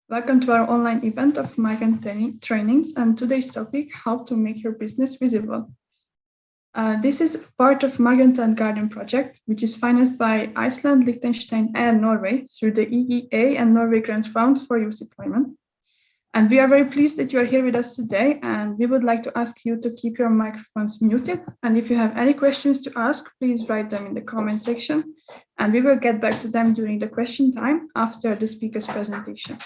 Welcome to our online event of migrant trainings and today's topic, how to make your business visible. This is part of Migrant Talent Garden project, which is financed by Iceland, Liechtenstein, and Norway through the EEA and Norway Grants Fund for Youth Employment. And we are very pleased that you are here with us today, and we would like to ask you to keep your microphones muted. And if you have any questions to ask, please write them in the comment section, and we will get back to them during the question time after the speaker's presentation.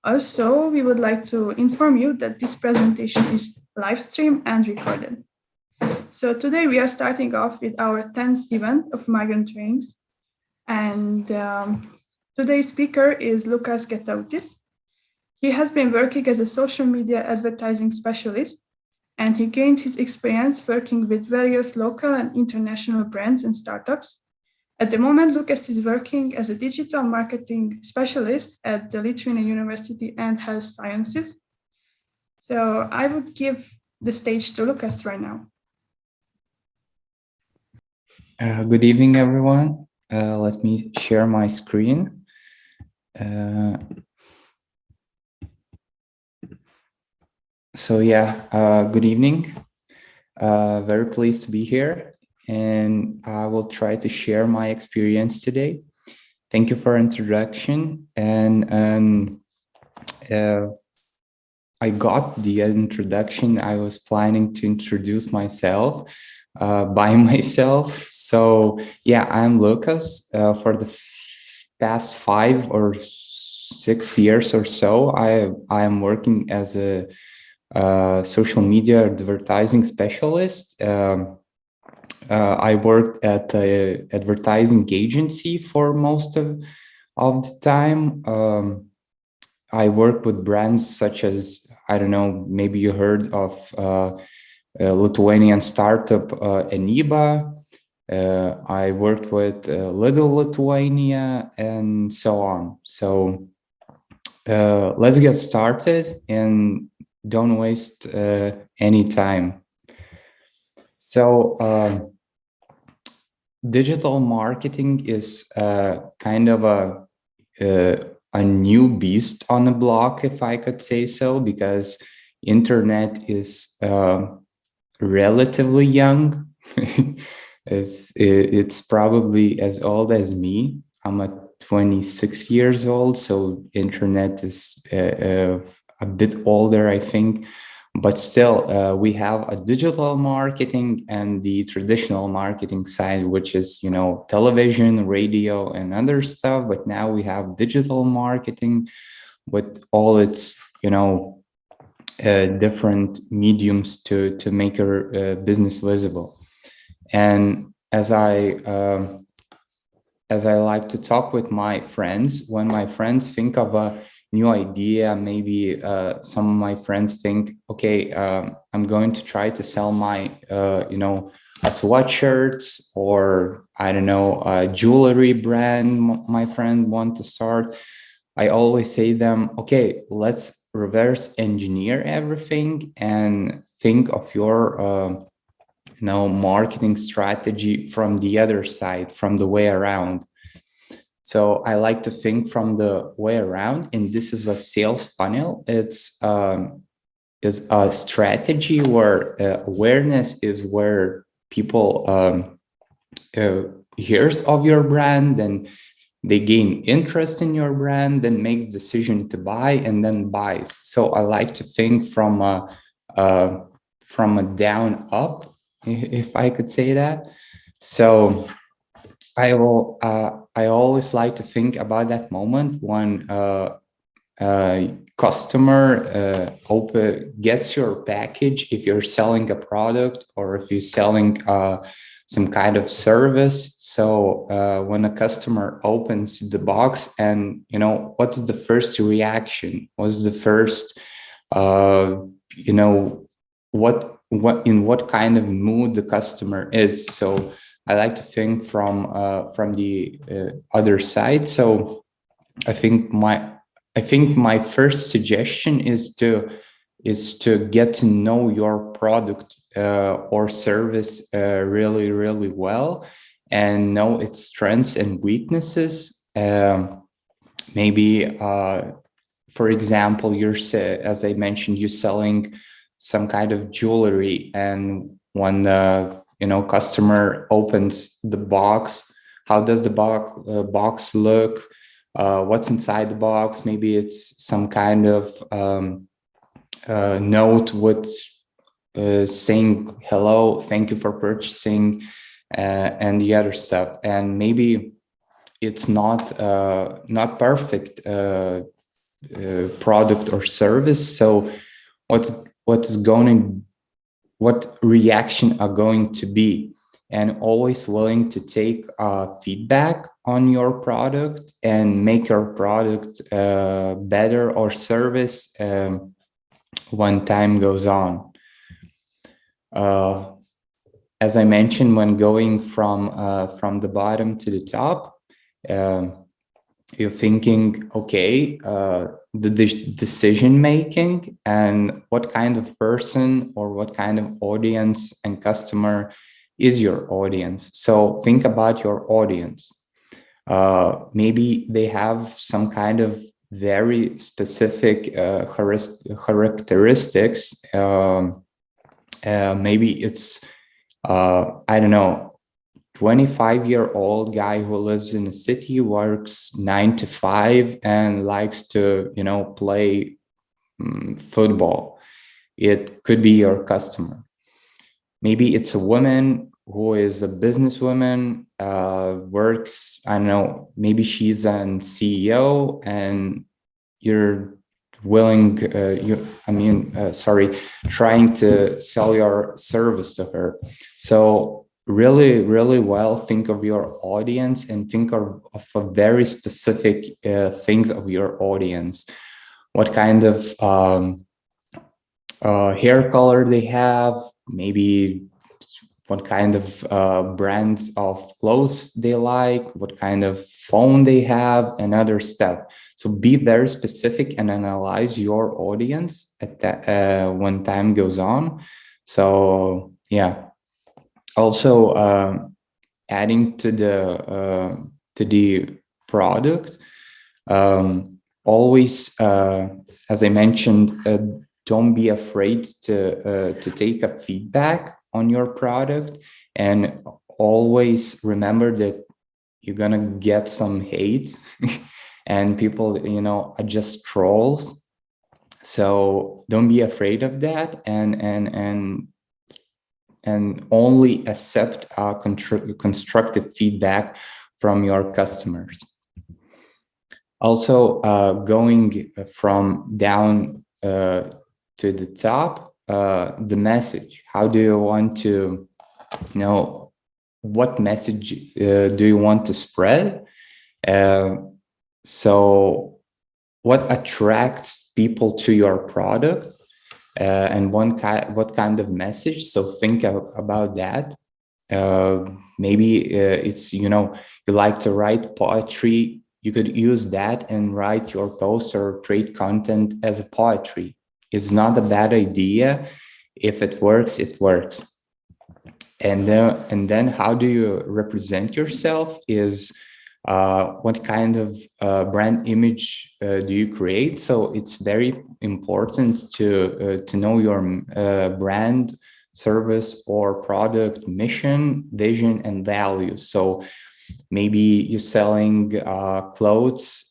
Also, we would like to inform you that this presentation is live streamed and recorded. So today we are starting off with our 10th event of migrant trainings. And today's speaker is Lukas Getautis. He has been working as a social media advertising specialist, and he gained his experience working with various local and international brands and startups. At the moment, Lukas is working as a digital marketing specialist at the Lithuania University and Health Sciences. So I would give the stage to Lukas right now. Good evening, everyone. Let me share my screen. Good evening. Very pleased to be here, and I will try to share my experience today. Thank you for introduction, and I got the introduction. I was planning to introduce myself by myself. So yeah, I'm Lukas. For the past 5 or 6 years or so, I am working as a social media advertising specialist. I worked at an advertising agency for most of the time. I worked with brands such as, I don't know, maybe you heard of Lithuanian startup Eniba. I worked with Little Lithuania and so on. So let's get started and don't waste any time. So digital marketing is kind of a new beast on the block, if I could say so, because internet is relatively young. It's probably as old as me. I'm 26 years old, so internet is a bit older, I think. But still, we have a digital marketing and the traditional marketing side, which is, television, radio, and other stuff. But now we have digital marketing with all its, different mediums to make your business visible. And as I like to talk with my friends, when my friends think of a new idea, maybe some of my friends think, okay, I'm going to try to sell my, a sweatshirts, or I don't know, a jewelry brand my friend want to start. I always say them, okay, let's reverse engineer everything and think of your, marketing strategy from the other side, from the way around. So I like to think from the way around, and this is a sales funnel. It's a strategy where awareness is where people hears of your brand, and they gain interest in your brand, then makes decision to buy, and then buys. So I like to think from a down up, if I could say that. So I always like to think about that moment when customer gets your package, if you're selling a product or if you're selling some kind of service. So when a customer opens the box, and what's the first reaction? What's the first what kind of mood the customer is? So I like to think from the other side. So I think my first suggestion is to get to know your product or service really, really well, and know its strengths and weaknesses. Maybe for example, as I mentioned, you're selling some kind of jewelry, and when the customer opens the box, how does the box look? What's inside the box? Maybe it's some kind of note with saying hello, thank you for purchasing, and the other stuff. And maybe it's not perfect product or service. So what reaction are going to be? And always willing to take feedback on your product and make your product better, or service when time goes on. As I mentioned, when going from the bottom to the top, you're thinking, okay, the decision making and what kind of person or what kind of audience and customer is your audience. So think about your audience. Maybe they have some kind of very specific characteristics. Maybe it's, I don't know, 25-year-old guy who lives in a city, works 9 to 5, and likes to, play football. It could be your customer. Maybe it's a woman who is a businesswoman, works, I don't know, maybe she's an CEO, and you're willing, trying to sell your service to her. So really, really well think of your audience and think of a very specific things of your audience. What kind of hair color they have, maybe what kind of brands of clothes they like, what kind of phone they have, and other stuff. So be very specific and analyze your audience at that, when time goes on. So yeah. Also, adding to the product, always, as I mentioned, don't be afraid to take a feedback on your product, and always remember that you're gonna get some hate, and people, are just trolls. So don't be afraid of that, and only accept constructive feedback from your customers. Also, going from down to the top, the message. How do you want to, what message do you want to spread? So what attracts people to your product? And what kind of message? So think about that. Maybe it's, you like to write poetry. You could use that and write your post or create content as a poetry. It's not a bad idea. If it works, it works. And then how do you represent yourself is, what kind of brand image do you create? So it's very important to know your brand, service, or product mission, vision, and values. So maybe you're selling clothes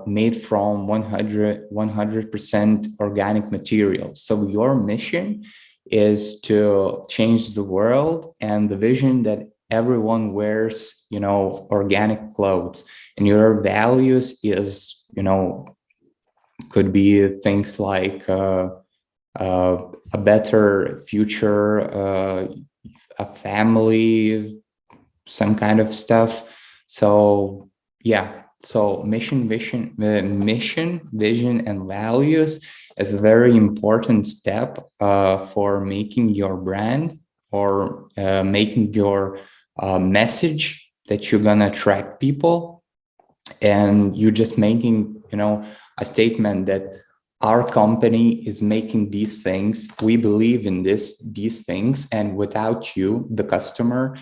made from 100% organic materials. So your mission is to change the world, and the vision that everyone wears, organic clothes, and your values is, could be things like a better future, a family, some kind of stuff. So yeah, so mission, vision, and values is a very important step for making your brand, or making your message that you're gonna attract people. And you're just making, a statement that our company is making these things. We believe in these things, and without you, the customer,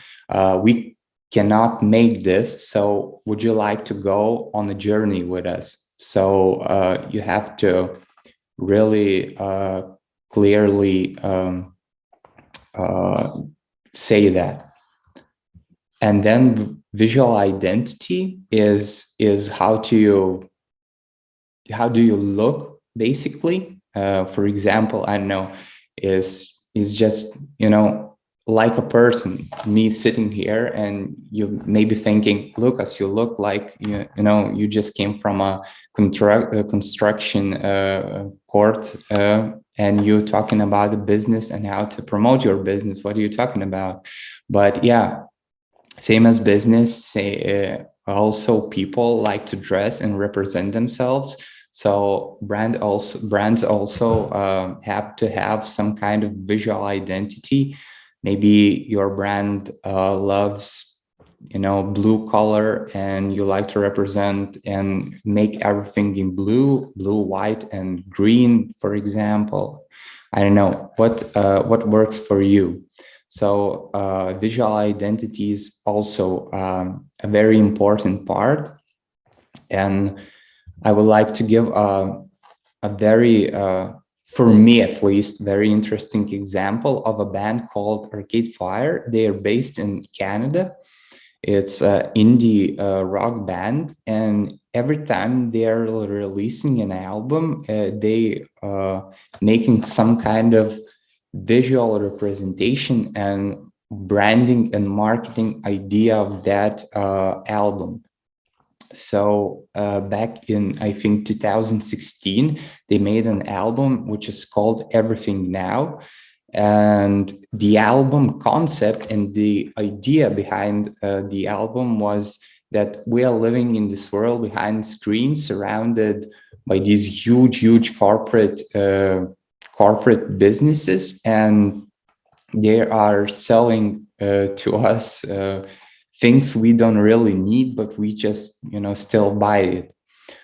we cannot make this. So would you like to go on a journey with us? So you have to really clearly say that. And then visual identity is how do you look, basically. For example, I don't know, is just, like a person, me sitting here, and you may be thinking, Lukas, you look like you just came from a construction court, and you're talking about the business and how to promote your business. What are you talking about? But yeah, same as business, also people like to dress and represent themselves. So brands also have to have some kind of visual identity. Maybe your brand loves, blue color, and you like to represent and make everything in blue, white, and green, for example. I don't know what works for you. So visual identity is also a very important part. And I would like to give a very, for me at least, very interesting example of a band called Arcade Fire. They are based in Canada. It's an indie rock band, and every time they are releasing an album, they making some kind of visual representation and branding and marketing idea of that album. So back in, I think, 2016, they made an album which is called Everything Now. And the album concept and the idea behind the album was that we are living in this world behind screens, surrounded by these huge corporate businesses, and they are selling to us things we don't really need, but we just still buy it.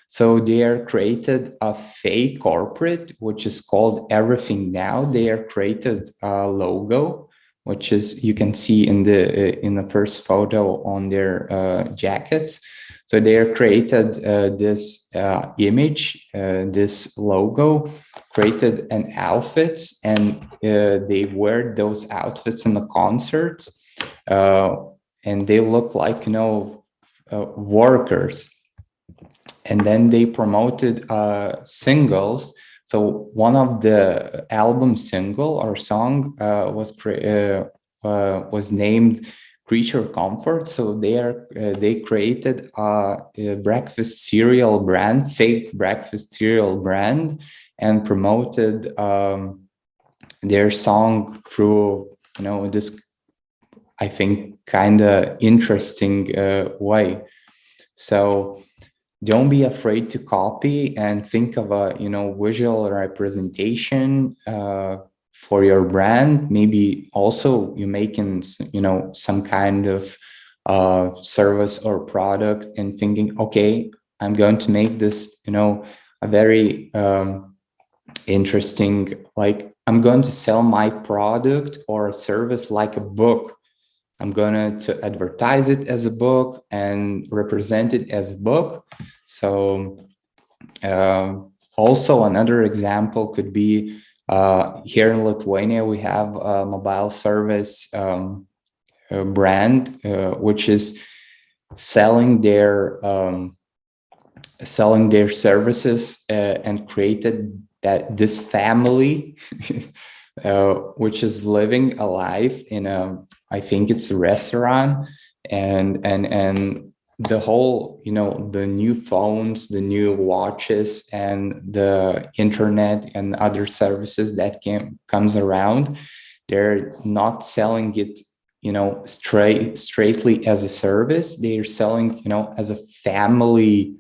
So they are created a fake corporate, which is called Everything Now. They are created a logo, which is, you can see in the first photo on their jackets. So they are created this image, this logo, created an outfits, and they wear those outfits in the concerts, and they look like workers. And then they promoted singles. So one of the album single or song was named Creature Comfort. So they created a breakfast cereal brand, fake breakfast cereal brand, and promoted their song through this, I think, kind of interesting way. So don't be afraid to copy, and think of a visual representation for your brand. Maybe also you making some kind of service or product, and thinking, okay, I'm going to make this a very interesting, like, I'm going to sell my product or a service like a book. I'm going to advertise it as a book and represent it as a book. So also another example could be here in Lithuania, we have a mobile service brand, which is selling their services, and created this family which is living a life in I think it's a restaurant, and the whole, the new phones, the new watches, and the internet and other services that comes around, they're not selling it, straightly as a service. They're selling, as a family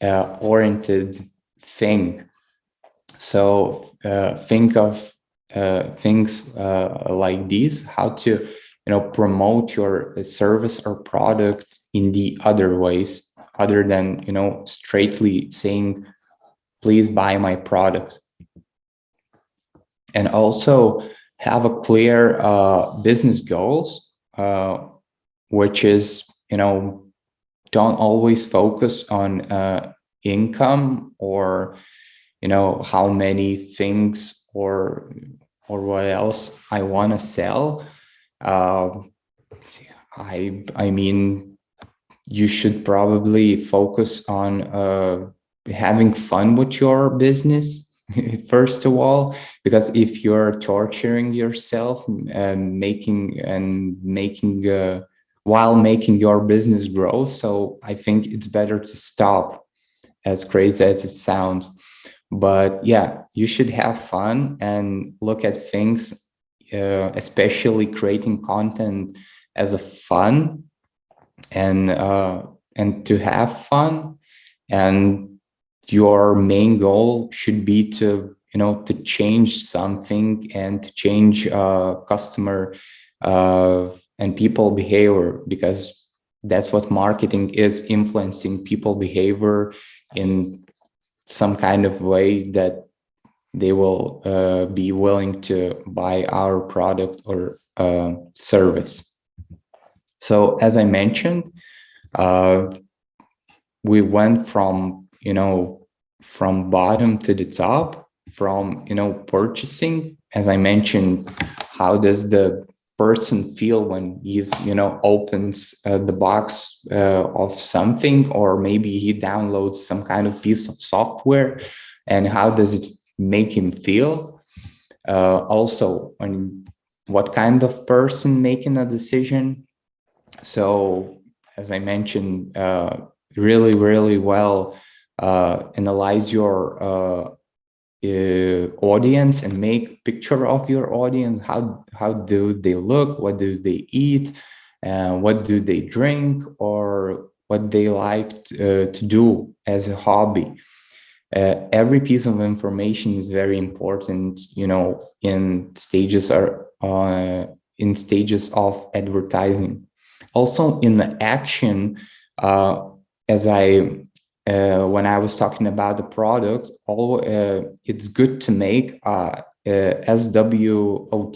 oriented thing. So think of things like these, how to promote your service or product in the other ways, other than straightly saying, please buy my product. And also have a clear business goals, which is don't always focus on income, or how many things or what else I want to sell. I mean, you should probably focus on having fun with your business first of all, because if you're torturing yourself while making your business grow, so I think it's better to stop, as crazy as it sounds. But yeah, you should have fun and look at things, especially creating content as a fun, and to have fun. And your main goal should be to to change something and to change customer and people behavior, because that's what marketing is, influencing people behavior in some kind of way that they will be willing to buy our product or service. So as I mentioned, we went from from bottom to the top, from purchasing. As I mentioned, how does the person feel when he's opens the box of something, or maybe he downloads some kind of piece of software, and how does it make him feel? Also, on what kind of person making a decision. So as I mentioned, really well analyze your audience and make picture of your audience. How do they look? What do they eat? What do they drink? Or what they like to do as a hobby? Every piece of information is very important, in stages of advertising. Also in the action, as when I was talking about the product, it's good to make SWOT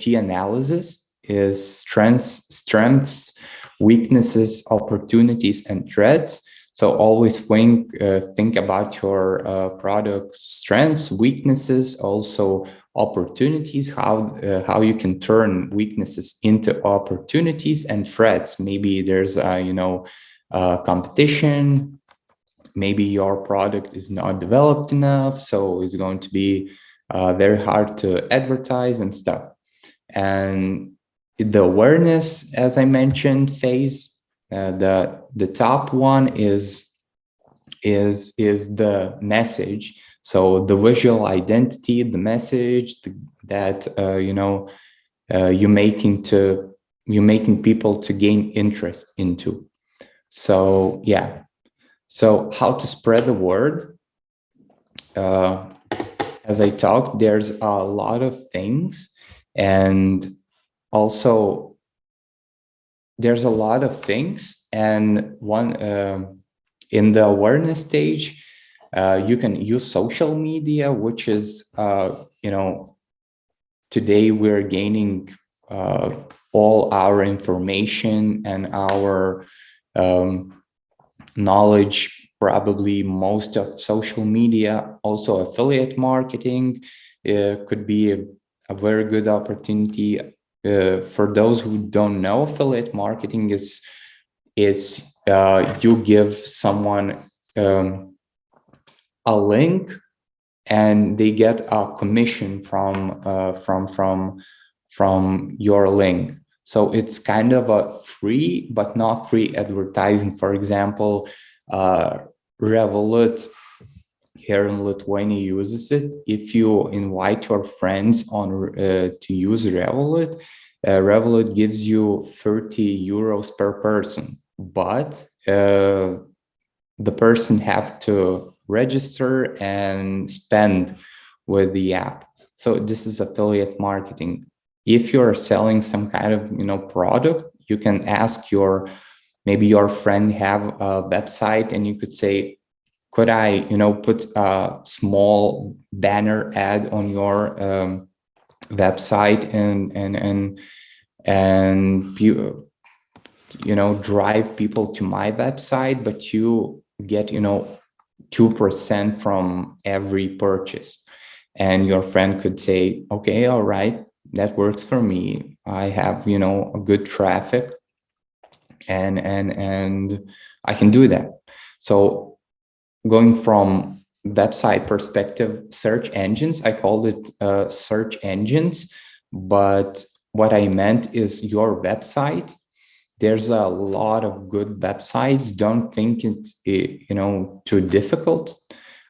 analysis, is strengths, weaknesses, opportunities, and threats. So always think about your product strengths, weaknesses, also opportunities, how you can turn weaknesses into opportunities, and threats. Maybe there's competition. Maybe your product is not developed enough, so it's going to be very hard to advertise and stuff. And the awareness, as I mentioned, phase. The top one is the message. So the visual identity, the message that you're making people to gain interest into. So yeah. So how to spread the word? As I talked, there's a lot of things, and also there's a lot of things, and one in the awareness stage, you can use social media, which is today we're gaining all our information and our knowledge, probably most of social media. Also affiliate marketing could be a very good opportunity. For those who don't know, affiliate marketing is you give someone a link, and they get a commission from your link. So it's kind of a free but not free advertising. For example, Revolut here in Lithuania uses it. If you invite your friends to use Revolut, Revolut gives you 30 euros per person, but the person have to register and spend with the app. So this is affiliate marketing. If you're selling some kind of product, you can ask maybe your friend have a website, and you could say, could I put a small banner ad on your website and drive people to my website, but you get 2% from every purchase. And your friend could say, okay, all right, that works for me. I have, you know, a good traffic, and I can do that. So going from website perspective, search engines, I called it search engines, but what I meant is your website. There's a lot of good websites. Don't think it's, you know, too difficult,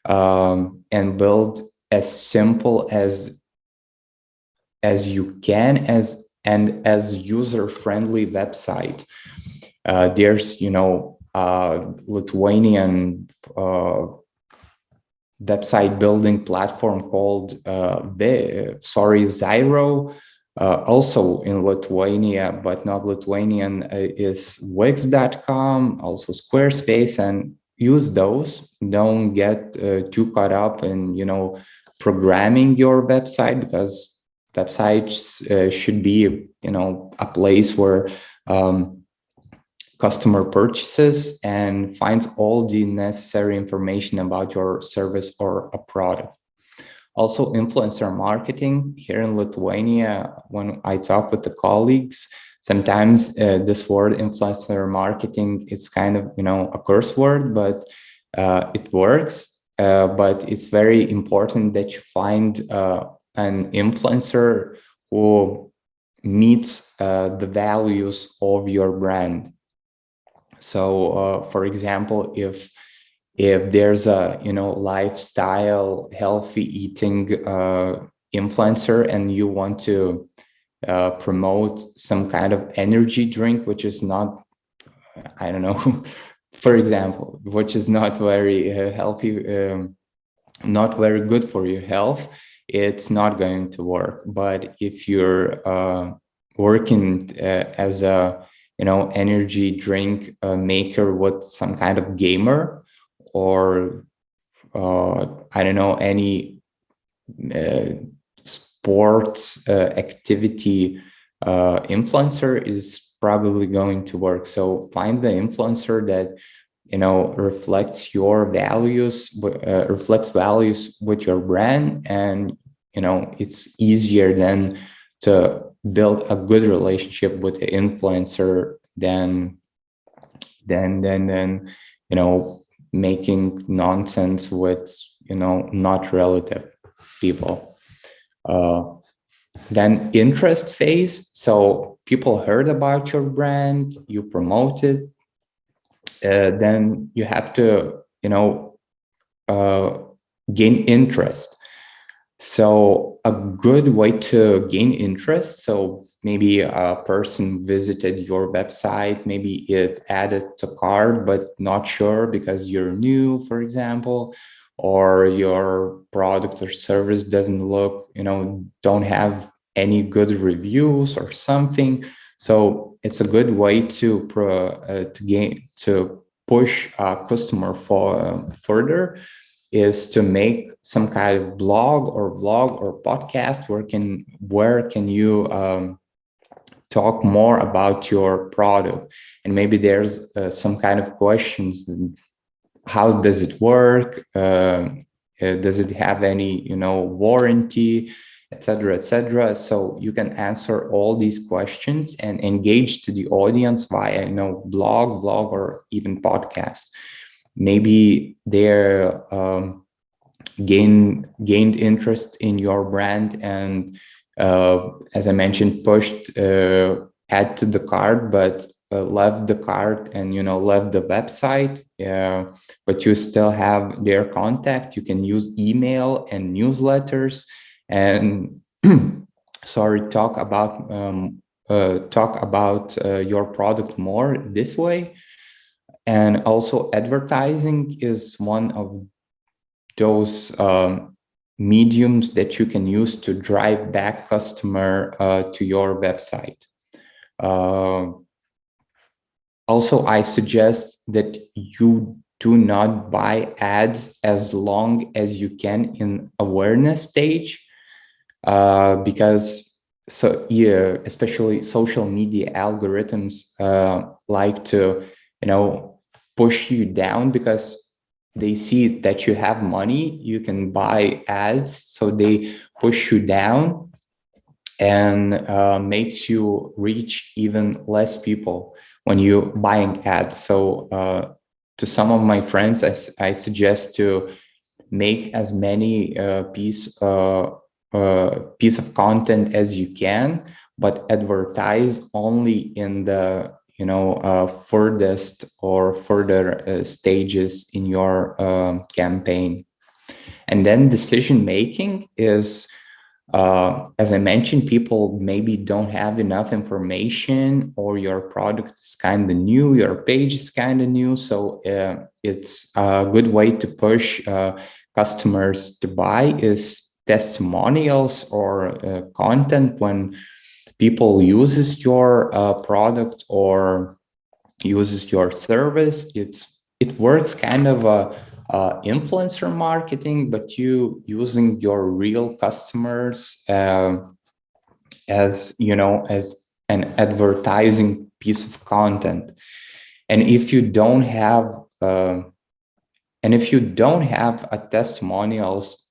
and build as simple as you can, as user-friendly website. There's, you know, Lithuanian website building platform called Zyro. Also in Lithuania, but not Lithuanian, is Wix.com, also Squarespace, and use those. Don't get too caught up in, you know, programming your website, because websites should be, you know, a place where customer purchases and finds all the necessary information about your service or a product. Also, influencer marketing here in Lithuania, when I talk with the colleagues, sometimes this word influencer marketing, it's kind of, you know, a curse word, but it works. But it's very important that you find an influencer who meets the values of your brand. So, for example, if there's a, you know, lifestyle, healthy eating influencer, and you want to promote some kind of energy drink, which is not, I don't know, for example, which is not very healthy, not very good for your health, it's not going to work. But if you're working as a, you know, energy drink maker with some kind of gamer, or I don't know, any sports activity influencer, is probably going to work. So find the influencer that, you know, reflects your values, reflects values with your brand, and, you know, it's easier then to build a good relationship with the influencer than you know, making nonsense with, you know, not relative people. Then interest phase. So people heard about your brand, you promote it, then you have to, you know, gain interest. So a good way to gain interest, so maybe a person visited your website, maybe it's added to cart, but not sure because you're new, for example, or your product or service doesn't look, you know, don't have any good reviews or something. So it's a good way to push a customer for further, is to make some kind of blog or vlog or podcast where can you talk more about your product, and maybe there's some kind of questions. How does it work? Does it have any, you know, warranty, etc., etc.? So you can answer all these questions and engage to the audience via, you know, blog, vlog, or even podcast. Maybe they're gained interest in your brand, and as I mentioned, pushed add to the cart, but left the cart and, you know, left the website, but you still have their contact. You can use email and newsletters, and talk about your product more this way. And also advertising is one of those mediums that you can use to drive back customer to your website. Also, I suggest that you do not buy ads as long as you can in awareness stage, because especially social media algorithms like to, you know, push you down, because they see that you have money, you can buy ads, so they push you down and makes you reach even less people when you buying ads. So to some of my friends, I suggest to make as many piece of content as you can, but advertise only in the furthest or further stages in your campaign. And then decision making is, as I mentioned, people maybe don't have enough information, or your product is kind of new, your page is kind of new. So it's a good way to push customers to buy is testimonials or content when people uses your product or uses your service. It works kind of influencer marketing, but you using your real customers as an advertising piece of content. And if you don't have a testimonials,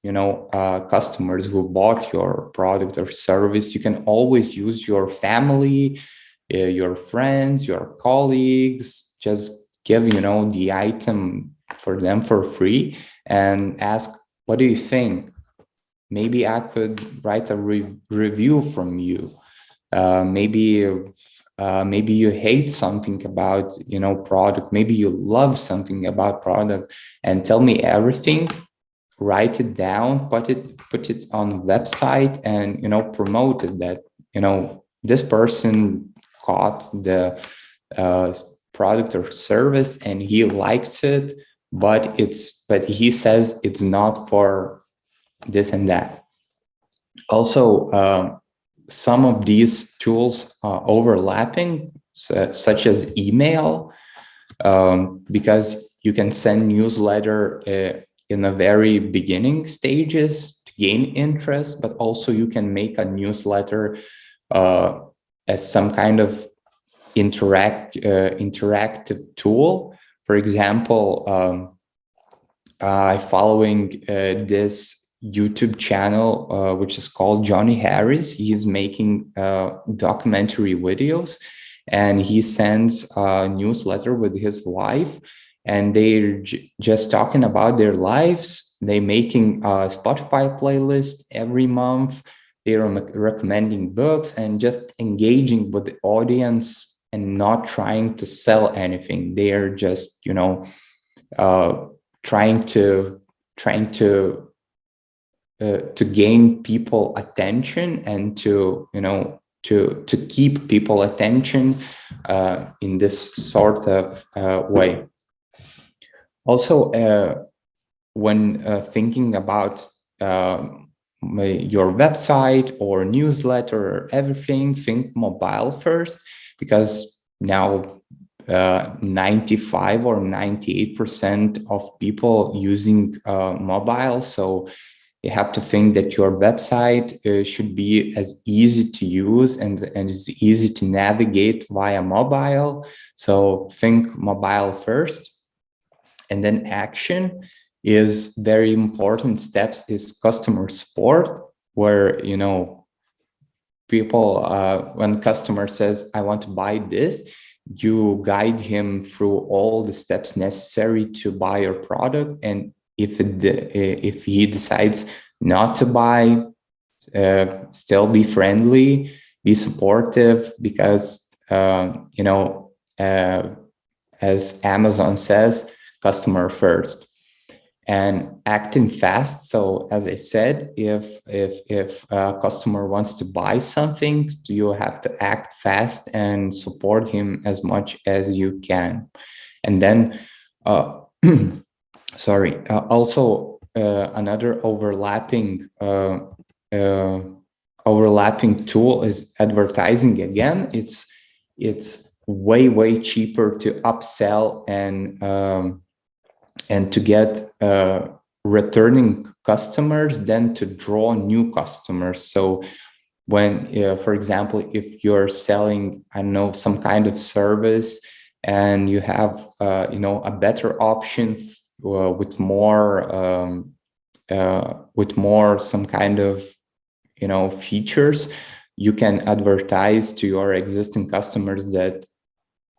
customers who bought your product or service, you can always use your family, your friends, your colleagues. Just give the item for them for free and ask, what do you think? Maybe I could write a review from you. Maybe you hate something about product. Maybe you love something about product, and tell me everything. Write it down, put it on the website, and promote it, that this person got the product or service and he likes it, but he says it's not for this and that. Also, some of these tools are overlapping, such as email, because you can send newsletter in the very beginning stages to gain interest, but also you can make a newsletter as some kind of interactive tool. For example, I following this YouTube channel, which is called Johnny Harris. He is making documentary videos, and he sends a newsletter with his wife, and they're just talking about their lives. They're making a Spotify playlist every month. They're recommending books and just engaging with the audience and not trying to sell anything. They are just, trying to gain people attention and to keep people attention in this sort of way. Also, when thinking about your website or newsletter or everything, think mobile first, because now 95 or 98% of people using mobile. So you have to think that your website should be as easy to use and as easy to navigate via mobile. So think mobile first. And then action is very important. Steps is customer support, where people, when customer says, I want to buy this, you guide him through all the steps necessary to buy your product. And if he decides not to buy, still be friendly, be supportive, because as Amazon says, customer first. And acting fast. So as I said, if a customer wants to buy something, you have to act fast and support him as much as you can. And then, also another overlapping tool is advertising. Again, it's way cheaper to upsell and to get returning customers than to draw new customers. So when, for example, if you're selling, I don't know, some kind of service, and you have, a better option more some kind of features, you can advertise to your existing customers that,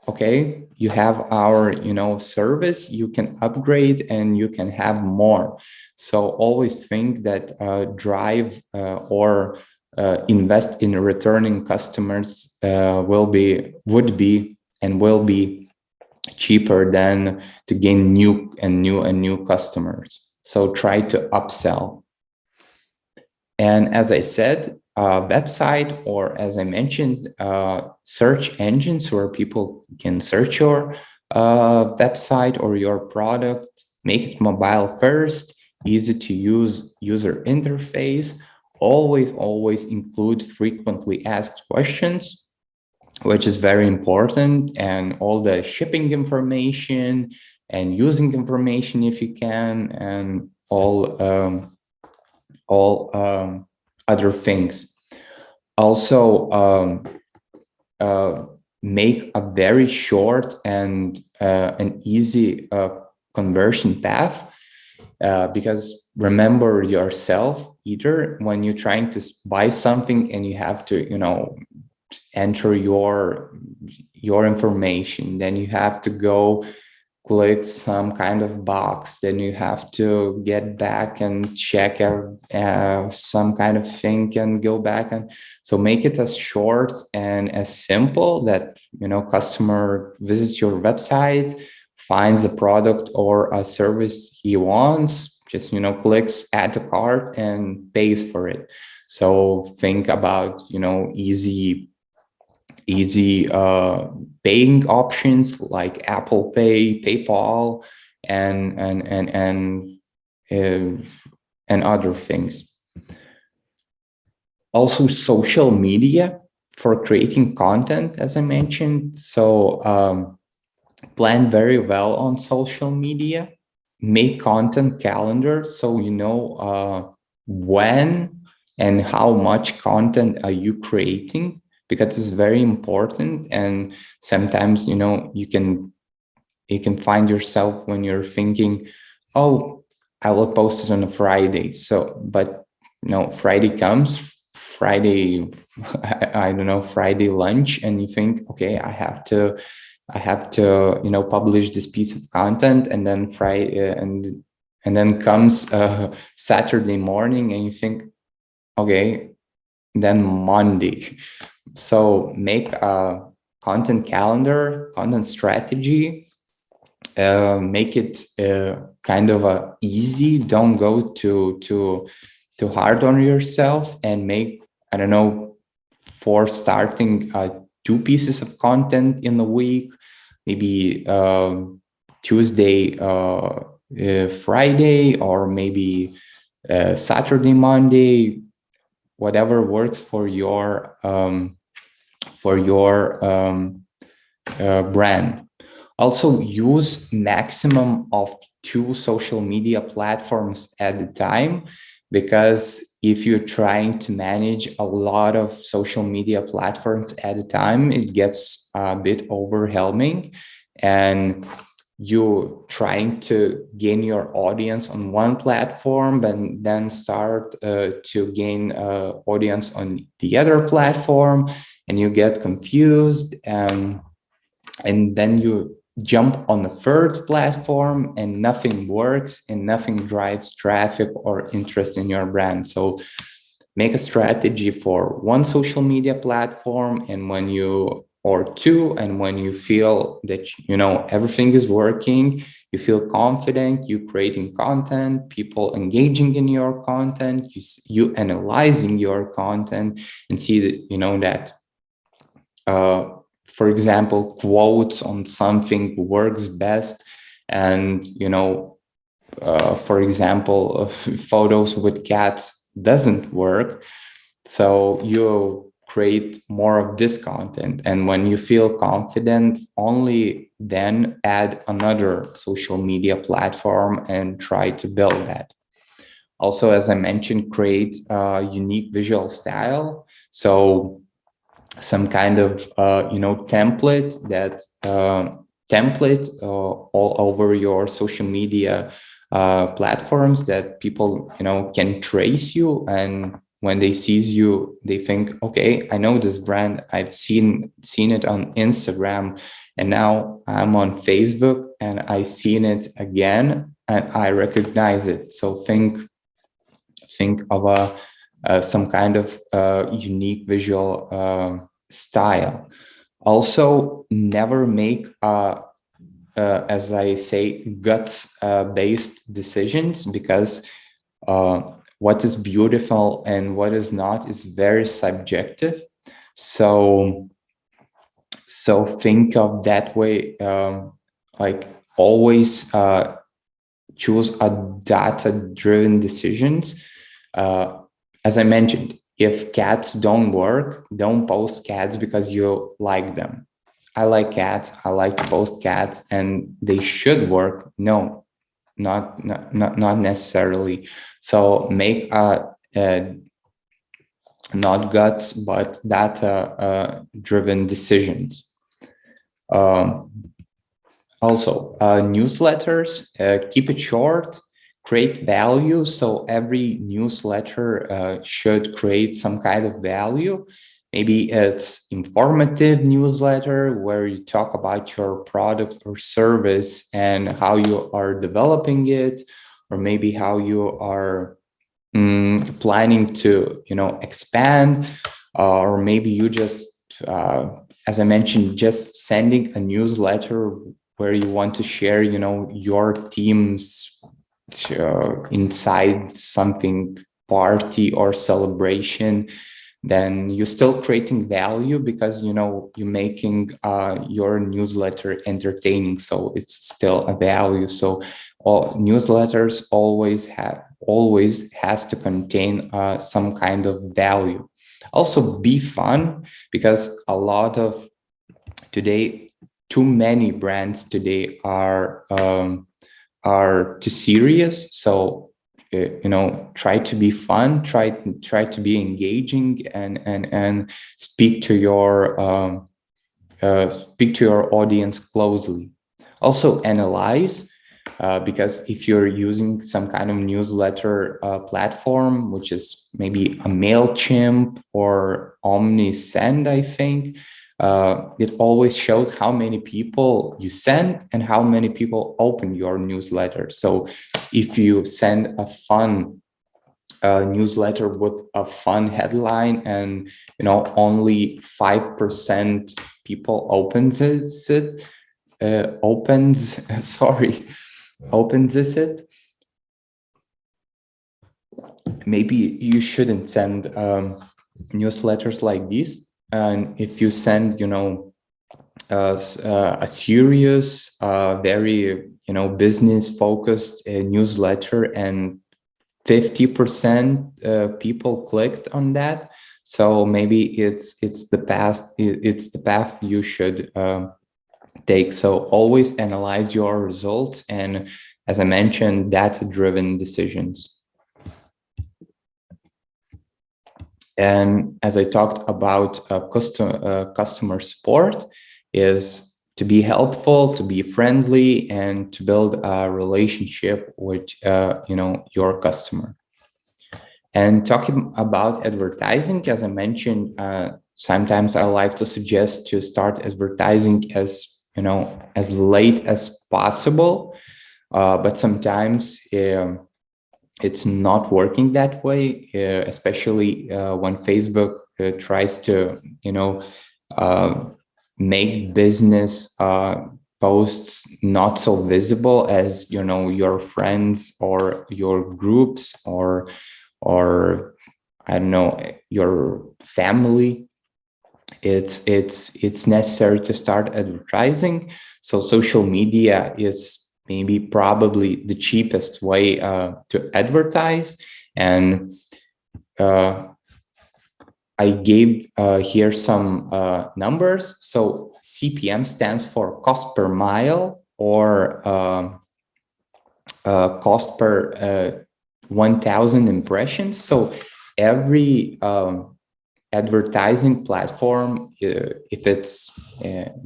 okay, you have our service, you can upgrade and you can have more. So always think that drive or invest in returning customers would be and will be cheaper than to gain new customers. So try to upsell. And as I said, website, or as I mentioned, search engines where people can search your website or your product. Make it mobile first, easy to use user interface. Always include frequently asked questions, which is very important, and all the shipping information and using information if you can, and all other things. Also, make a very short and an easy conversion path, because remember yourself, either when you're trying to buy something and you have to enter your information, then you have to go click some kind of box, then you have to get back and check some kind of thing and go back. And so make it as short and as simple that customer visits your website, finds a product or a service he wants, just clicks add to cart and pays for it. So think about easy paying options like Apple Pay, PayPal, and other things. Also, social media for creating content, as I mentioned. So plan very well on social media. Make content calendar so you know when and how much content are you creating, because it's very important. And sometimes you can find yourself when you're thinking, oh, I will post it on a Friday. So but no, Friday comes, Friday I don't know, Friday lunch, and you think, okay, I have to publish this piece of content, and then Friday and then comes Saturday morning and you think, okay, then Monday. So make a content calendar, content strategy, make it kind of easy. Don't go too hard on yourself, and make, I don't know, for starting 2 pieces of content in the week, maybe Tuesday, Friday, or maybe Saturday, Monday, whatever works for your brand. Also, use maximum of 2 social media platforms at a time, because if you're trying to manage a lot of social media platforms at a time, it gets a bit overwhelming, and you're trying to gain your audience on one platform and then start to gain audience on the other platform, and you get confused, and then you jump on the third platform and nothing works and nothing drives traffic or interest in your brand. So make a strategy for 1 social media platform, and or 2, and when you feel that everything is working, you feel confident, you creating content, people engaging in your content, you analyzing your content, and see that for example, quotes on something works best, and for example, photos with cats doesn't work. So you create more of this content, and when you feel confident, only then add another social media platform and try to build that. Also, as I mentioned, create a unique visual style. So some kind of template that template all over your social media platforms that people, can trace you, and when they sees you, they think, okay, I know this brand. I've seen it on Instagram, and now I'm on Facebook and I seen it again and I recognize it. So think of some kind of unique visual style. Also, never make as I say, guts based decisions, because what is beautiful and what is not is very subjective. So think of that way, like always choose a data-driven decisions. As I mentioned, if cats don't work, don't post cats because you like them. I like cats, I like to post cats, and they should work. No, not necessarily. So make not guts, but data driven decisions. Also, newsletters, keep it short, create value. So every newsletter should create some kind of value. Maybe it's informative newsletter where you talk about your product or service and how you are developing it, or maybe how you are planning to, expand, or maybe you just, as I mentioned, just sending a newsletter where you want to share, your team's inside something party or celebration. Then you're still creating value because you're making your newsletter entertaining, so it's still a value. So all newsletters always has to contain some kind of value. Also be fun, because a lot of today, too many brands today are too serious. So try to be fun, try to be engaging, and speak to your audience closely. Also analyze, because if you're using some kind of newsletter platform, which is maybe a MailChimp or OmniSend, I think, it always shows how many people you send and how many people open your newsletter. So if you send a fun newsletter with a fun headline, and only 5% people opens it, maybe you shouldn't send newsletters like this. And if you send a serious very business focused newsletter, and 50% people clicked on that, so maybe it's the path you should take. So always analyze your results, and as I mentioned, data-driven decisions. And as I talked about customer support, is to be helpful, to be friendly, and to build a relationship with your customer. And talking about advertising, as I mentioned, sometimes I like to suggest to start advertising as as late as possible, but sometimes it's not working that way, especially when Facebook tries to make business posts not so visible as your friends or your groups, or I don't know, your family. It's necessary to start advertising. So social media is probably the cheapest way to advertise. And I gave here some numbers. So CPM stands for cost per mile, or cost per 1,000 impressions. So every advertising platform, if it's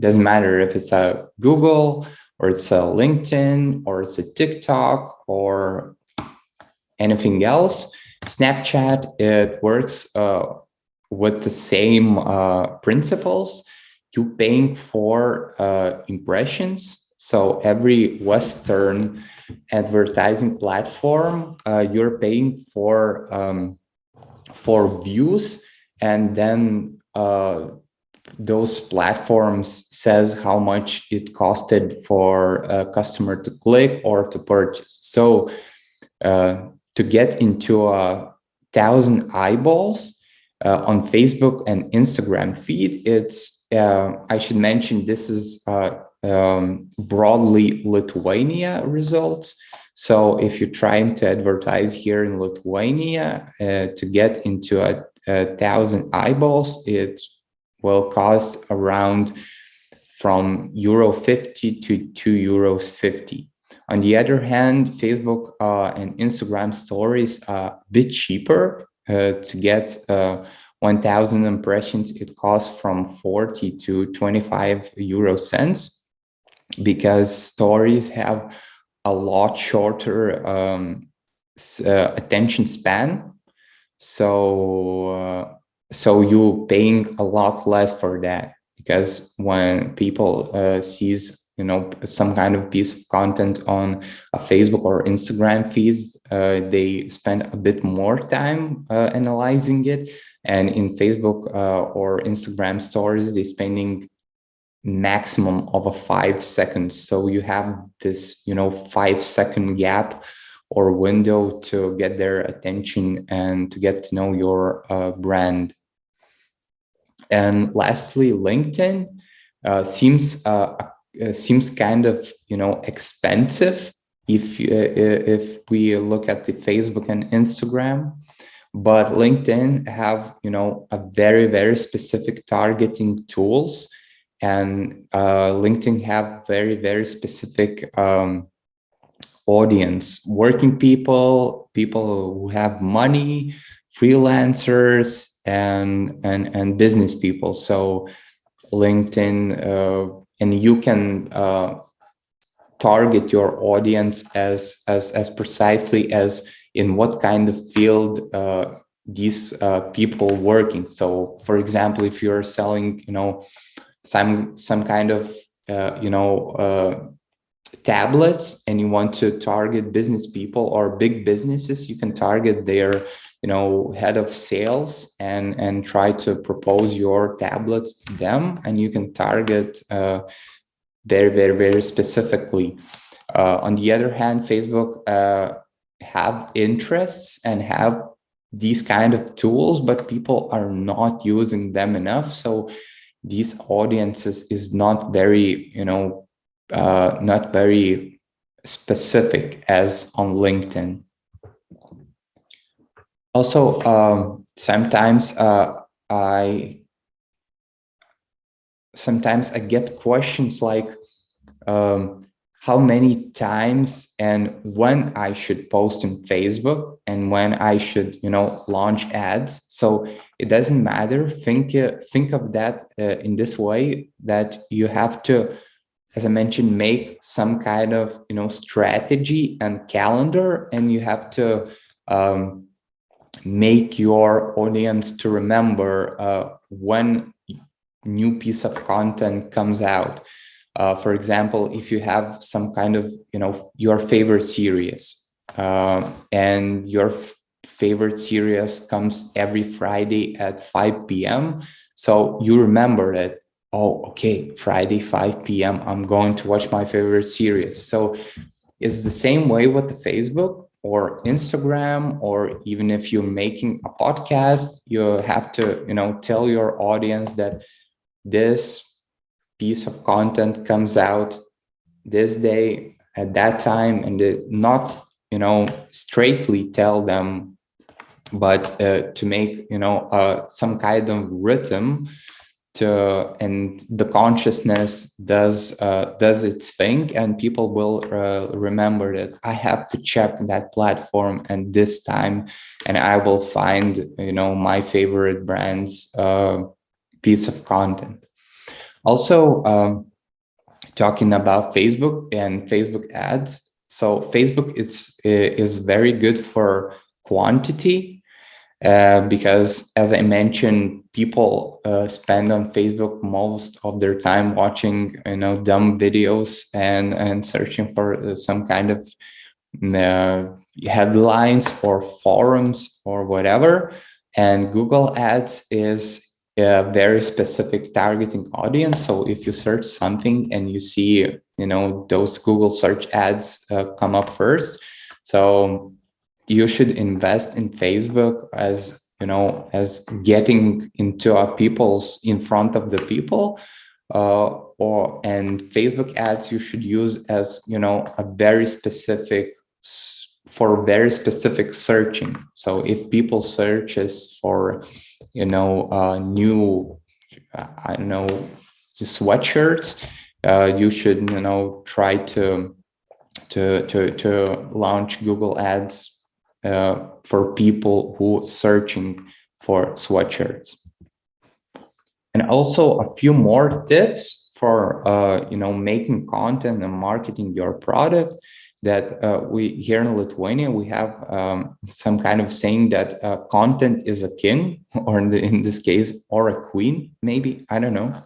doesn't matter if it's a Google or it's a LinkedIn or it's a TikTok or anything else. Snapchat, it works with the same principles. You paying for impressions. So every Western advertising platform, you're paying for views, and then those platforms says how much it costed for a customer to click or to purchase. So to get into 1,000 eyeballs on Facebook and Instagram feed, it's I should mention this is broadly Lithuania results. So if you're trying to advertise here in Lithuania to get into 1,000 eyeballs, it will cost around from €50 to €2.50. On the other hand, Facebook and Instagram stories are a bit cheaper. To get 1,000 impressions, it costs from 40 to 25 euro cents, because stories have a lot shorter attention span. So you're paying a lot less for that, because when people sees some kind of piece of content on a Facebook or Instagram feeds, they spend a bit more time analyzing it, and in Facebook or Instagram stories, they're spending maximum of 5 seconds. So you have this 5-second gap or window to get their attention and to get to know your brand. And lastly, LinkedIn seems kind of expensive if we look at the Facebook and Instagram, but LinkedIn have a very, very specific targeting tools, and LinkedIn have very, very specific audience: working people who have money, freelancers, and business people. So LinkedIn, and you can target your audience as precisely as in what kind of field these people working. So, for example, if you're selling, some kind of tablets, and you want to target business people or big businesses, you can target their head of sales and try to propose your tablets to them, and you can target very, very, very specifically. On the other hand, Facebook have interests and have these kind of tools, but people are not using them enough. So these audiences is not very not very specific as on LinkedIn. Also, sometimes I get questions like how many times and when I should post on Facebook and when I should launch ads. So it doesn't matter. Think of that in this way, that you have to, as I mentioned, make some kind of strategy and calendar, and you have to make your audience to remember when new piece of content comes out. For example, if you have some kind of your favorite series, and your favorite series comes every Friday at 5 p.m. So you remember that, oh, okay, Friday, 5 p.m., I'm going to watch my favorite series. So it's the same way with the Facebook or Instagram, or even if you're making a podcast, you have to, tell your audience that this piece of content comes out this day at that time, and not, straightly tell them, but to make, some kind of rhythm and the consciousness does its thing, and people will remember that I have to check that platform and this time, and I will find, you know, my favorite brand's piece of content. Also, talking about Facebook and Facebook ads. So Facebook is very good for quantity, because, as I mentioned, people spend on Facebook most of their time watching, you know, dumb videos and searching for some kind of headlines or forums or whatever. And Google Ads is a very specific targeting audience. So if you search something and you see, you know, those Google search ads come up first, so you should invest in Facebook as, you know, as getting into people's in front of the people, and Facebook ads you should use as, you know, a very specific for very specific searching. So if people searches for, you know, new, I don't know, sweatshirts, you should, you know, try to launch Google ads for people who searching for sweatshirts. And also a few more tips for you know, making content and marketing your product. That we here in Lithuania, we have some kind of saying that content is a king, or in this case, or a queen, maybe, I don't know.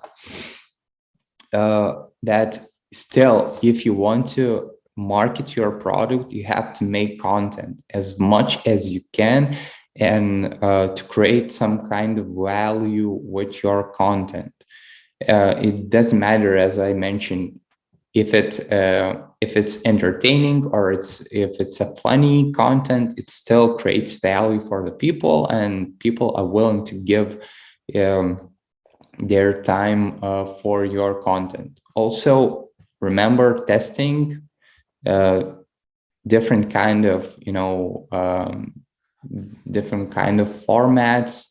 That still, if you want to market your product, you have to make content as much as you can, and to create some kind of value with your content. It doesn't matter, as I mentioned, if it's entertaining or if it's a funny content, it still creates value for the people, and people are willing to give their time for your content. Also, remember testing different kind of, you know, different kind of formats,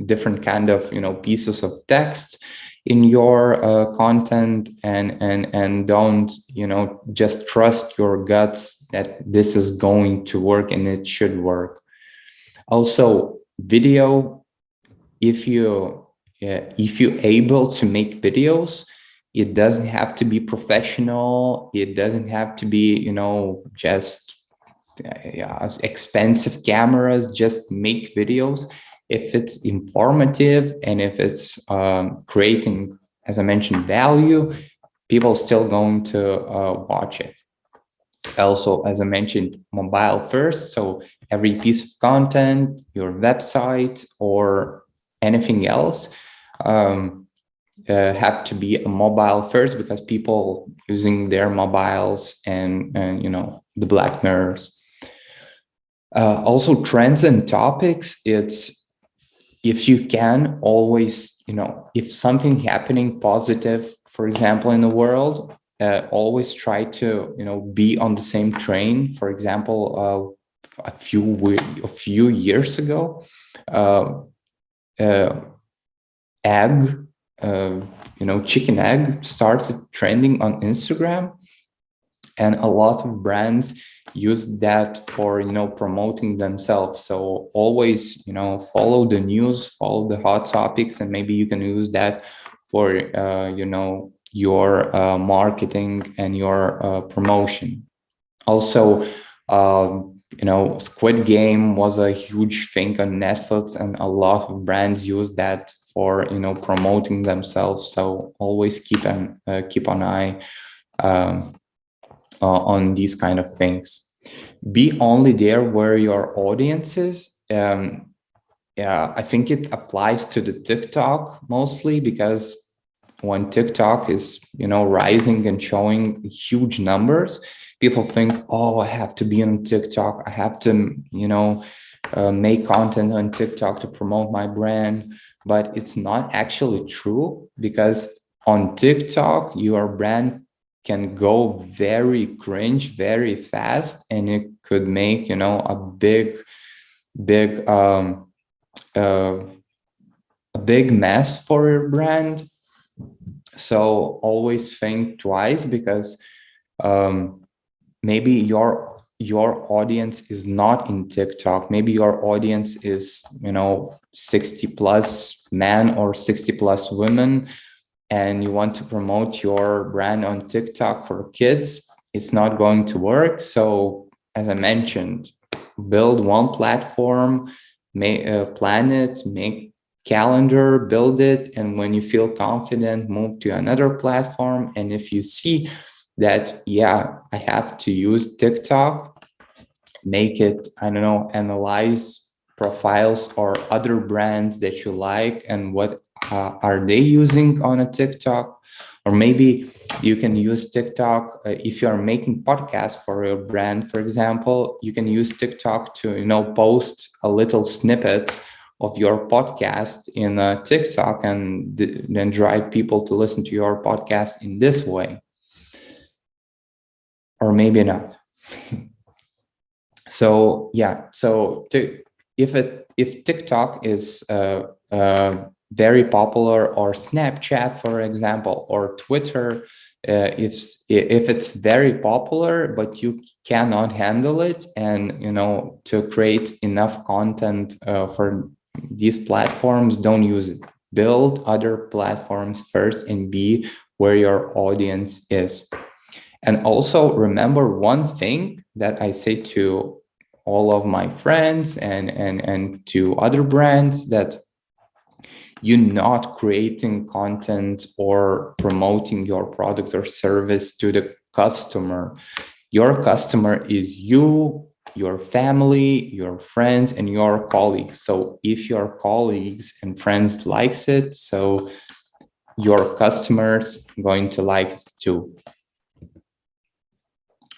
different kind of, you know, pieces of text in your content, and don't, you know, just trust your guts that this is going to work and it should work. Also, video, if you able to make videos, it doesn't have to be professional, it doesn't have to be, you know, just expensive cameras. Just make videos. If it's informative and if it's creating, as I mentioned, value, people still going to watch it. Also, as I mentioned, mobile first. So every piece of content, your website or anything else, have to be a mobile first, because people using their mobiles and you know, the black mirrors. Also, trends and topics. It's, if you can, always, you know, if something happening positive, for example, in the world, always try to, you know, be on the same train. For example, a few years ago, egg, you know, chicken egg started trending on Instagram, and a lot of brands use that for, you know, promoting themselves. So always, you know, follow the news, follow the hot topics, and maybe you can use that for you know, your marketing and your promotion. Also, you know, Squid Game was a huge thing on Netflix, and a lot of brands use that for, you know, promoting themselves. So always keep an eye on these kind of things. Be only there where your audience is. Yeah, I think it applies to the TikTok mostly, because when TikTok is, you know, rising and showing huge numbers, people think, oh, I have to be on TikTok, I have to, you know, make content on TikTok to promote my brand. But it's not actually true, because on TikTok, your brand can go very cringe very fast, and it could make, you know, a big big mess for your brand. So always think twice, because maybe your audience is not in TikTok. Maybe your audience is 60 plus men or 60 plus women, and you want to promote your brand on TikTok for kids. It's not going to work. So as I mentioned, build one platform, plan it, make calendar, build it, and when you feel confident, move to another platform. And if you see that, yeah, I have to use TikTok, make it, I don't know, analyze profiles or other brands that you like and what are they using on a TikTok. Or maybe you can use TikTok if you're making podcasts for your brand, for example. You can use TikTok to post a little snippet of your podcast in TikTok, and then drive people to listen to your podcast in this way. Or maybe not. So yeah, so if TikTok is very popular, or Snapchat, for example, or Twitter, if it's very popular but you cannot handle it, and to create enough content for these platforms, don't use it. Build other platforms first and be where your audience is. And also remember one thing that I say to all of my friends and to other brands, that you're not creating content or promoting your product or service to the customer. Your customer is you, your family, your friends, and your colleagues. So if your colleagues and friends likes it, so your customers going to like it too.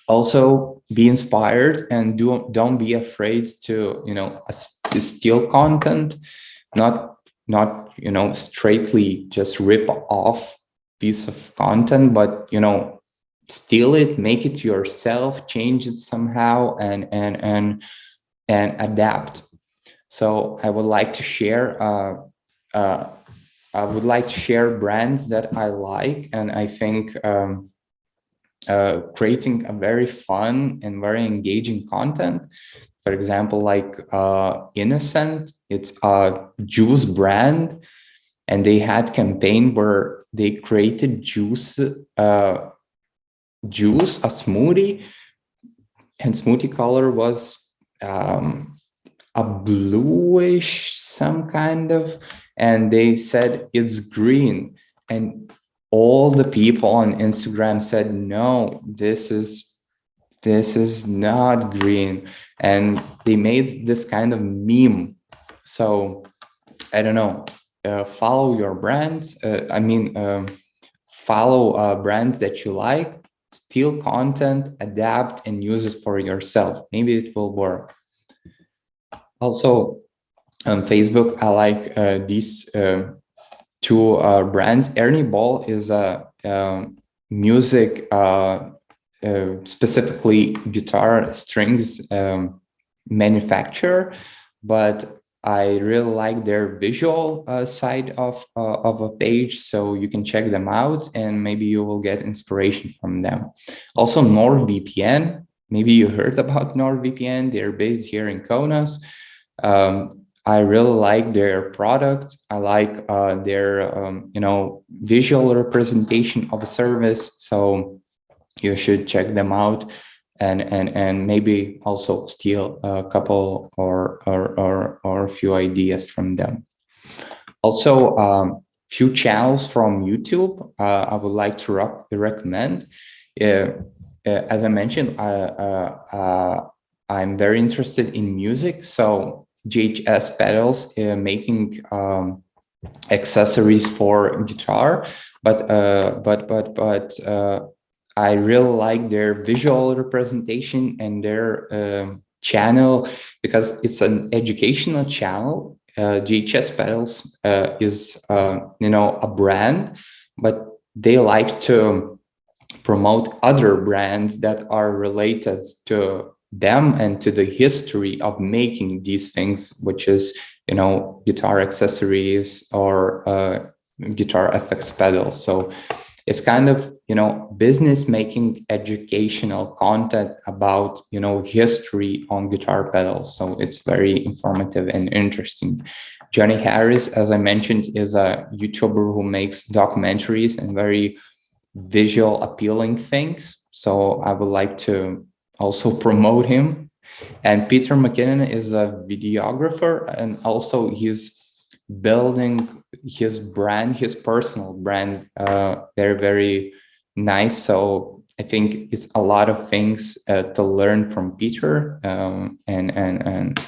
Also, be inspired and don't be afraid to steal content, not straightly just rip off piece of content, but steal it, make it yourself, change it somehow, and adapt. So I would like to share brands that I like, and I think creating a very fun and very engaging content. For example, like Innocent, it's a juice brand, and they had campaign where they created juice, a smoothie, and smoothie color was a bluish, some kind of, and they said it's green, and all the people on Instagram said, no, this is not green. And they made this kind of meme. So I don't know, follow your brands. Follow brands that you like, steal content, adapt, and use it for yourself. Maybe it will work. Also on Facebook, I like these two brands. Ernie Ball is a music, specifically guitar strings manufacturer, but I really like their visual side of a page, so you can check them out and maybe you will get inspiration from them. Also, NordVPN, maybe you heard about NordVPN. They're based here in Kaunas. I really like their product. I like their visual representation of a service. So you should check them out, and maybe also steal a couple or a few ideas from them. Also, few channels from YouTube I would like to recommend. As I mentioned, I'm very interested in music. So JHS pedals, making accessories for guitar, but I really like their visual representation and their channel, because it's an educational channel. JHS pedals is a brand, but they like to promote other brands that are related to them and to the history of making these things, which is guitar accessories or guitar effects pedals. So it's kind of, business making educational content about, history on guitar pedals. So it's very informative and interesting. Johnny Harris, as I mentioned, is a YouTuber who makes documentaries and very visual appealing things. So I would like to also promote him. And Peter McKinnon is a videographer, and also he's building his brand, his personal brand, very, very nice. So I think it's a lot of things to learn from Peter, and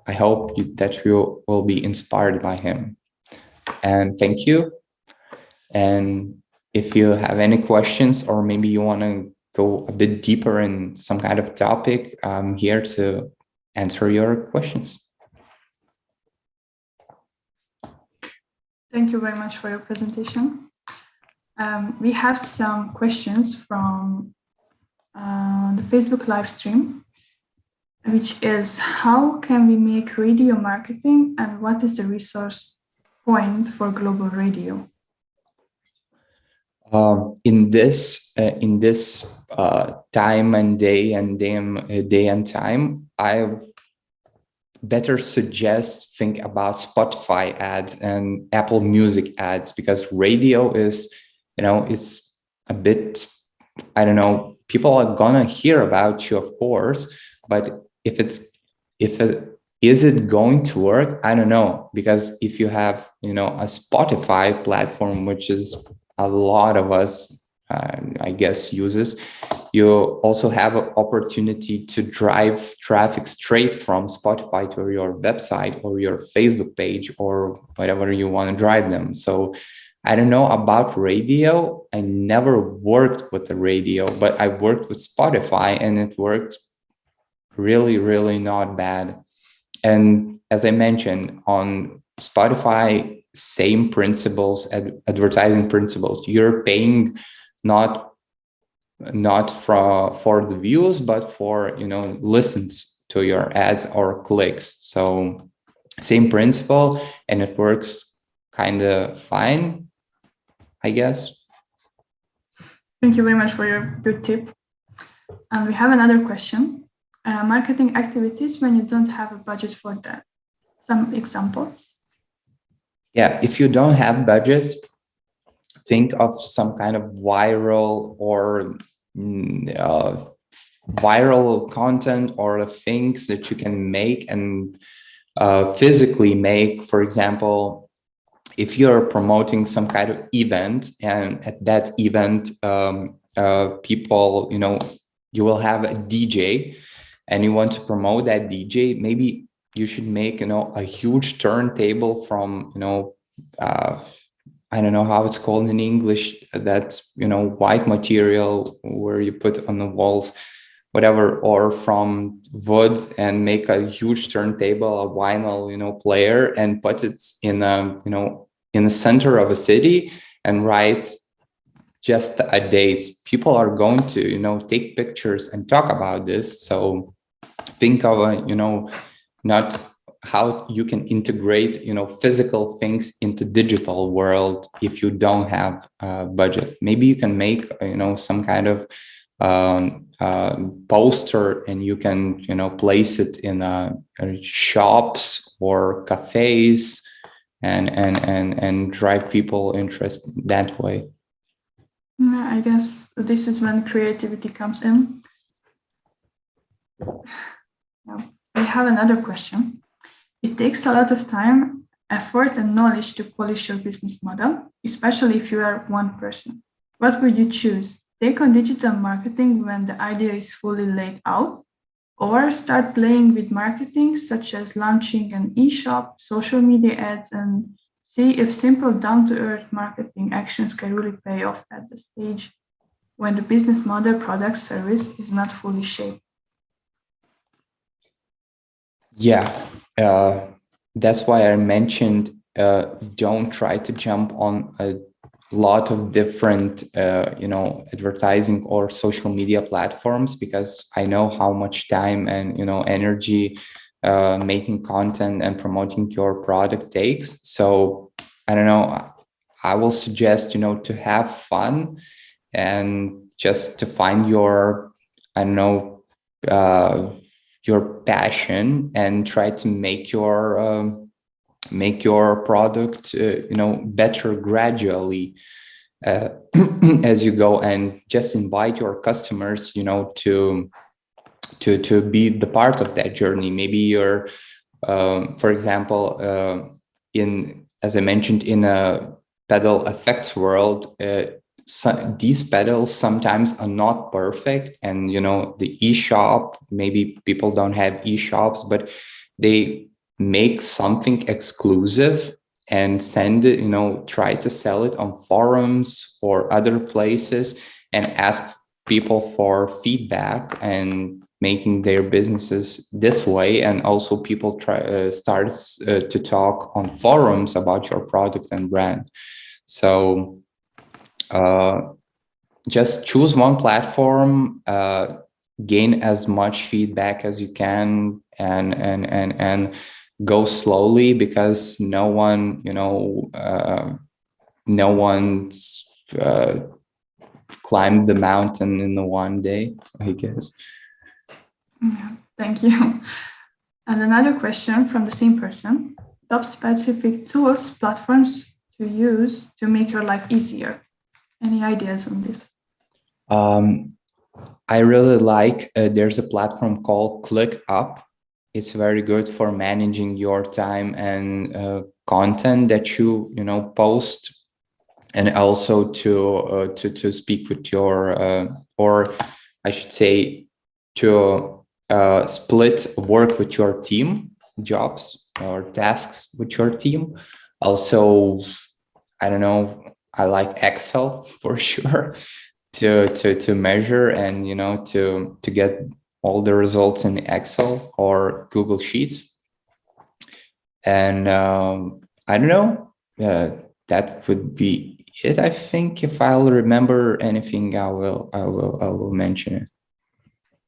I hope that you will be inspired by him. And thank you. And if you have any questions, or maybe you want to go a bit deeper in some kind of topic, I'm here to answer your questions. Thank you very much for your presentation. We have some questions from the Facebook live stream, which is, how can we make radio marketing, and what is the resource point for global radio? In this time and day and time, I better suggest think about Spotify ads and Apple Music ads, because radio is, it's a bit, I don't know, people are gonna hear about you, of course, but is it going to work? I don't know, because if you have, a Spotify platform, which is a lot of us, I guess, uses, you also have an opportunity to drive traffic straight from Spotify to your website or your Facebook page or whatever you want to drive them. So I don't know about radio. I never worked with the radio, but I worked with Spotify and it worked really, really not bad. And as I mentioned, on Spotify, same principles, advertising principles. You're paying not for the views, but for, listens to your ads or clicks. So same principle, and it works kind of fine, I guess. Thank you very much for your good tip. We have another question. Marketing activities when you don't have a budget for that. Some examples. Yeah, if you don't have budget, think of some kind of viral or viral content or things that you can make and physically make. For example, if you're promoting some kind of event, and at that event, people, you will have a DJ and you want to promote that DJ, maybe you should make, a huge turntable from, I don't know how it's called in English. That's, white material where you put on the walls, whatever, or from wood, and make a huge turntable, a vinyl, player, and put it in in the center of a city and write just a date. People are going to, take pictures and talk about this. So think of not how you can integrate, physical things into digital world if you don't have a budget. Maybe you can make, some kind of poster, and you can, place it in shops or cafes, and drive people interest that way. I guess this is when creativity comes in. Now, we have another question. It takes a lot of time, effort, and knowledge to polish your business model, especially if you are one person. What would you choose? Take on digital marketing when the idea is fully laid out, or start playing with marketing, such as launching an e-shop, social media ads, and see if simple down-to-earth marketing actions can really pay off at the stage when the business model, product, service is not fully shaped. Yeah, that's why I mentioned don't try to jump on a lot of different, advertising or social media platforms, because I know how much time and, energy making content and promoting your product takes. So I don't know, I will suggest, to have fun and just to find your, I don't know, your passion, and try to make your product, better gradually as you go, and just invite your customers, to be the part of that journey. Maybe you're, for example, as I mentioned, in a pedal effects world, these pedals sometimes are not perfect, and the eShop, maybe people don't have eShops, but they make something exclusive and send it, try to sell it on forums or other places, and ask people for feedback, and making their businesses this way. And also people starts to talk on forums about your product and brand. So just choose one platform, gain as much feedback as you can, and go slowly, because no one's climbed the mountain in the one day, I guess. Yeah, thank you. And another question from the same person: top specific tools, platforms to use to make your life easier. Any ideas on this? I really like, there's a platform called ClickUp. It's very good for managing your time and content that you post, and also to speak with your, or I should say, to split work with your team, jobs or tasks with your team. Also, I don't know, I like Excel for sure, to measure and to get all the results in Excel or Google Sheets. And I don't know, that would be it. I think if I'll remember anything, I will mention it.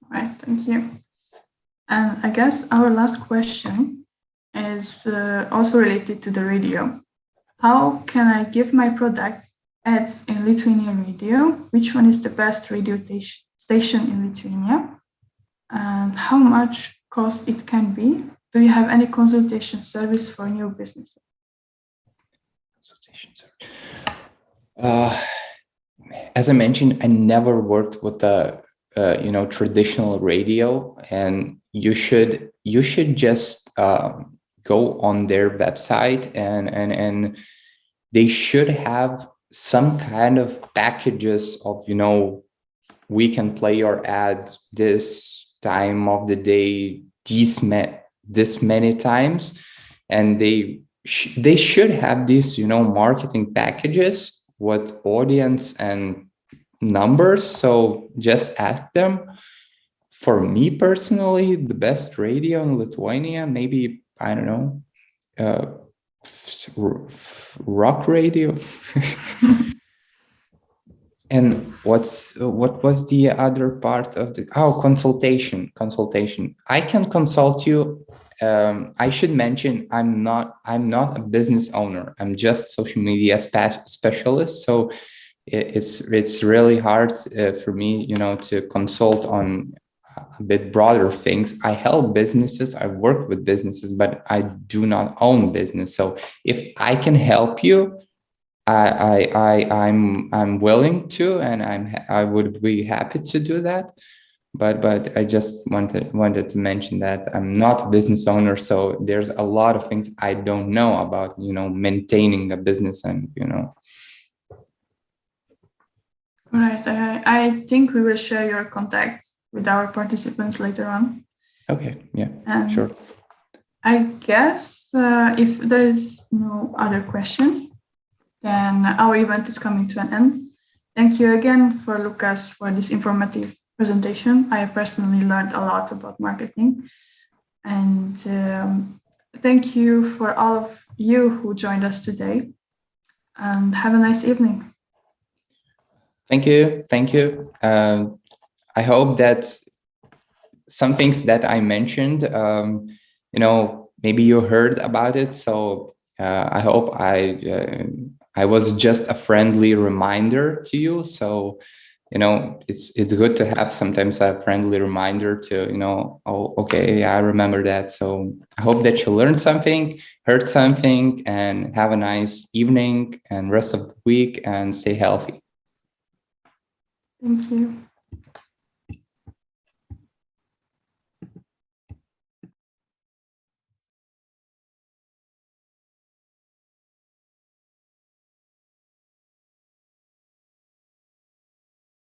All right, thank you. And I guess our last question is also related to the radio. How can I give my product ads in Lithuanian radio? Which one is the best radio station in Lithuania? And how much cost it can be? Do you have any consultation service for new businesses? Consultation service. As I mentioned, I never worked with the traditional radio, and you should just go on their website, and they should have some kind of packages of we can play your ads this time of the day, this many times, and they should have these marketing packages with audience and numbers. So just ask them. For me personally, the best radio in Lithuania, maybe, I don't know, rock radio. And what was the other part of the consultation? I can consult you. I should mention, I'm not a business owner. I'm just social media specialist. So it's really hard for me, to consult on a bit broader things. I help businesses, I work with businesses, but I do not own business. So if I can help you, I'm willing to, and I would be happy to do that. But I just wanted to mention that I'm not a business owner, so there's a lot of things I don't know about, maintaining a business, and Right. I think we will share your contacts with our participants later on. Okay. Yeah. And sure. I guess if there is no other questions, then our event is coming to an end. Thank you again for Lukas for this informative presentation. I personally learned a lot about marketing. And thank you for all of you who joined us today. And have a nice evening. Thank you. I hope that some things that I mentioned maybe you heard about it. So I hope I was just a friendly reminder to you. So it's good to have sometimes a friendly reminder to oh, okay, I remember that. So I hope that you learned something, heard something, and have a nice evening and rest of the week, and stay healthy. Thank you.